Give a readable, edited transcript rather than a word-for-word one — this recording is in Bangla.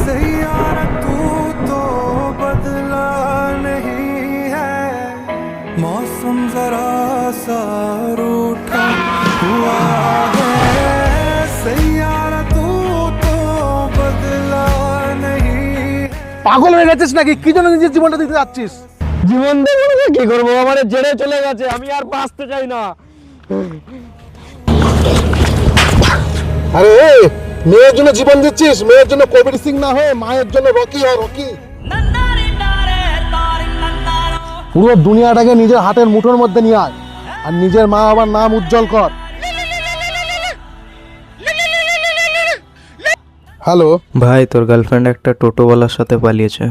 सैयारा तू तो बदला नहीं है, मौसम जरा सा रूठा हुआ है, सैयारा तू तो बदला नहीं। পাগল হয়ে গেছিস নাকি? কি জন্য নিজের জীবনটা দিতে যাচ্ছিস? জীবন দেবো না, কি করবো? আমার জেনে চলে গেছে, আমি আর বাঁচতে চাই না। আরে মেয়ের জন্য জীবন দিচ্ছিস, মেয়ের জন্য কবির সিং না হয়ে মায়ের জন্য রকি হয় রকি। পুরো দুনিয়াটাকে নিজের হাতের মুঠোর মধ্যে নিয়ে আয় আর নিজের মা বাবার নাম উজ্জ্বল কর। হ্যালো ভাই, তোর গার্লফ্রেন্ড একটা টোটোওয়ালার সাথে পালিয়েছে।